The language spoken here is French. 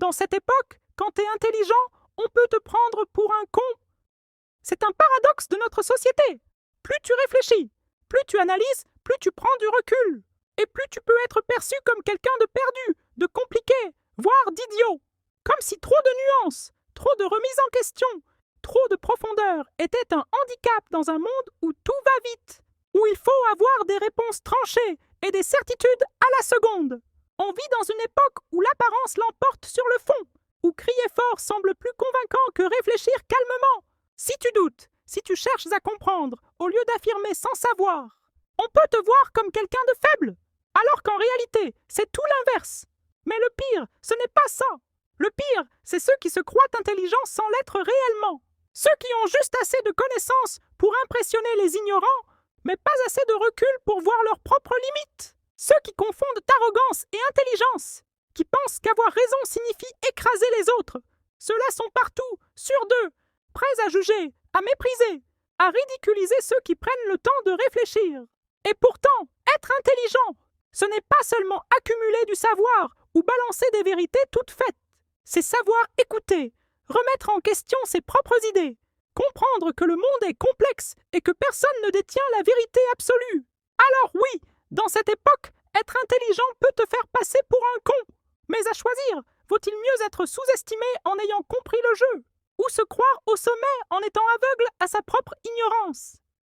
Dans cette époque, quand t'es intelligent, on peut te prendre pour un con. C'est un paradoxe de notre société. Plus tu réfléchis, plus tu analyses, plus tu prends du recul. Et plus tu peux être perçu comme quelqu'un de perdu, de compliqué, voire d'idiot. Comme si trop de nuances, trop de remise en question, trop de profondeur était un handicap dans un monde où tout va vite, où il faut avoir des réponses tranchées et des certitudes à la seconde. On vit dans une époque où l'apparence l'emporte sur le fond, où crier fort semble plus convaincant que réfléchir calmement. Si tu doutes, si tu cherches à comprendre, au lieu d'affirmer sans savoir, on peut te voir comme quelqu'un de faible, alors qu'en réalité, c'est tout l'inverse. Mais le pire, ce n'est pas ça. Le pire, c'est ceux qui se croient intelligents sans l'être réellement. Ceux qui ont juste assez de connaissances pour impressionner les ignorants, mais pas assez de recul pour voir leurs propres limites. Ceux qui confondent arrogance et intelligence, qui pensent qu'avoir raison signifie écraser les autres. Ceux-là sont partout, sur d'eux, prêts à juger, à mépriser, à ridiculiser ceux qui prennent le temps de réfléchir. Et pourtant, être intelligent, ce n'est pas seulement accumuler du savoir ou balancer des vérités toutes faites. C'est savoir écouter, remettre en question ses propres idées, comprendre que le monde est complexe et que personne ne détient la vérité absolue. Alors oui, dans cette époque, être intelligent peut te faire passer pour un con. Mais à choisir, vaut-il mieux être sous-estimé en ayant compris le jeu, ou se croire au sommet en étant aveugle à sa propre ignorance?